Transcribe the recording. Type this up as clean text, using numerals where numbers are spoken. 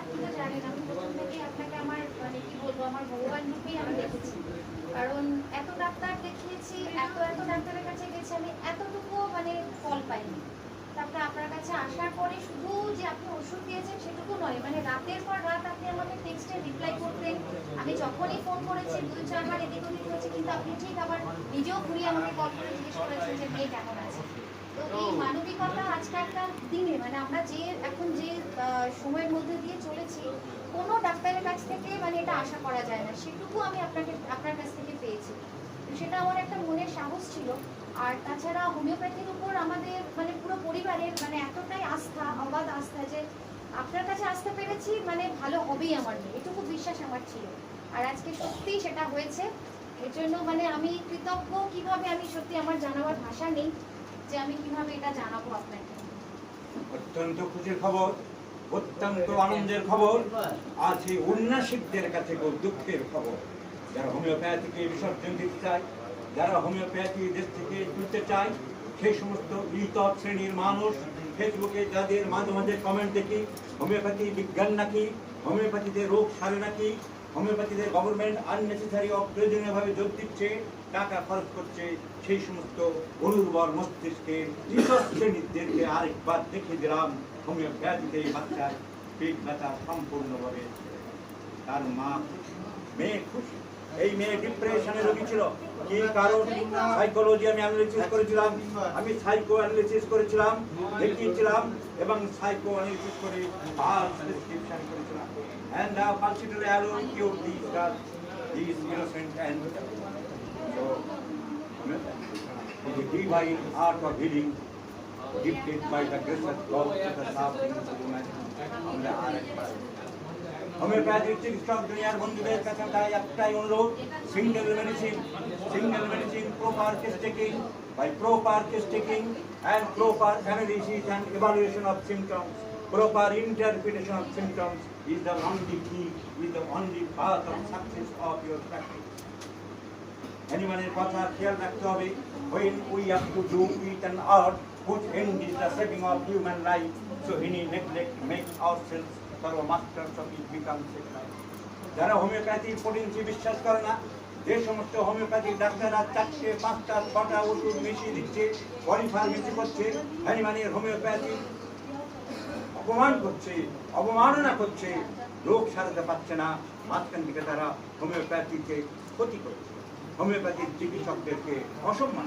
আপনি তো জানেন আমি প্রথম থেকে আপনাকে আমার মানে কি বলবো আমার ভগবান রূপেই আমি দেখেছি। কারণ এত ডাক্তার দেখিয়েছি, এত ডাক্তারের কাছে গেছি, আমি এতটুকু মানে ফল পাইনি। তারপরে আপনার কাছে আসার পরে শুধু যে আপনি ওষুধ দিয়েছেন সেটুকু নয়, মানে রাতের পর রাত আপনি আমাকে টেক্সটে রিপ্লাই করতেন। আমি যখনই ফোন করেছি 2-4 বার এদিক ওদিক হয়েছে, কিন্তু আপনি ঠিক আবার নিজেও ঘুরিয়ে আমাকে কল করে জিজ্ঞেস করেছেন যে মেয়ে কেমন আছে। তো এই মানবিকতা আজকালকার দিনে মানে আমরা এখন যে সময়ের মধ্যে দিয়ে চলেছি, কোনো ডাক্তারের কাছ থেকে মানে এটা আশা করা যায় না, সেটুকু আমি আপনার কাছ থেকে পেয়েছি। সেটা আমার একটা মনের সাহস ছিল। আর তাছাড়া হোমিওপ্যাথির উপর আমাদের মানে পুরো পরিবারের মানে এতটাই আস্থা, অবাধ আস্থা, যে আপনার কাছে আসতে পেরেছি মানে ভালো হবেই আমার মেয়ে, এটুকু বিশ্বাস আমার ছিল। আর আজকে সত্যিই সেটা হয়েছে। এর জন্য মানে আমি কৃতজ্ঞ, কিভাবে আমি সত্যি আমার জানাবার ভাষা নেই যে আমি কিভাবে এটা জানাবো আপনাকে। অত্যন্ত খুশির খবর, অত্যন্ত আনন্দের খবর। আর সেই উন্নাসিকদের কাছে দুঃখের খবর, যারা হোমিওপ্যাথিকে বিসর্জন দিতে চায়, যারা হোমিওপ্যাথি দেশ থেকে তুলতে চায়, সেই সমস্ত ইতর শ্রেণীর মানুষ ফেসবুকে যাদের মাঝে মাঝে কমেন্ট দেখি হোমিওপ্যাথি বিজ্ঞান নাকি, হোমিওপ্যাথিতে রোগ সারে নাকি, হোমিওপ্যাথিতে গভর্নমেন্ট আননেসেসারি অপ্রয়োজনীয়ভাবে যোগ দিচ্ছে, টাকা খরচ করছে, সেই সমস্ত অনুর্বর মস্তিষ্কের ইতর শ্রেণীদেরকে আরেকবার দেখে দিলাম হোমিওপ্যাথিতে এই বাচ্চার পেট ব্যথা সম্পূর্ণভাবে তার মা খুশি, মেয়ে খুশি। এই মেয়ে ডিপ্রেশনের রোগী ছিল, কি কারণ সাইকোলজি আমি অ্যানালিসিস করেছিলাম, আমি সাইকো অ্যানালিসিস করেছিলাম, দেখিয়েছিলাম এবং সাইকো অ্যানালিসিস করে প্রেসক্রিপশন করেছিলাম। And now consider alone cure these girls, these innocent and so the divine art of healing gifted by the gracious God to the suffering woman on the earth. Homeopathic চিকিৎসক দুনিয়ার বন্ধুদের কাছে তাই একটাই অনুরোধ, single medicine, proper case taking, by proper case taking and proper analysis and evaluation of symptoms, proper interpretation of symptoms is the only key, is the only path of success of your practice. Anybody's কথা খেয়াল রাখতে হবে, when we have to do it an art whose end is the saving of human life, so any neglect makes ourselves thorough masters of it becomes a crime. যারা হোমিওপ্যাথির potency বিশ্বাস করে না, যে সমস্ত হোমিওপ্যাথিক ডাক্তাররা 4টে 5টা 6টা ওষুধ মিশিয়ে দিচ্ছে, বডি ফার্মেসি করছে, মানে হোমিওপ্যাথি অপমান করছে, অবমাননা করছে, রোগ সারাতে পারছে না, মাঝখান থেকে তারা হোমিওপ্যাথিকে ক্ষতি করছে, হোমিওপ্যাথিক চিকিৎসকদেরকে অসম্মান।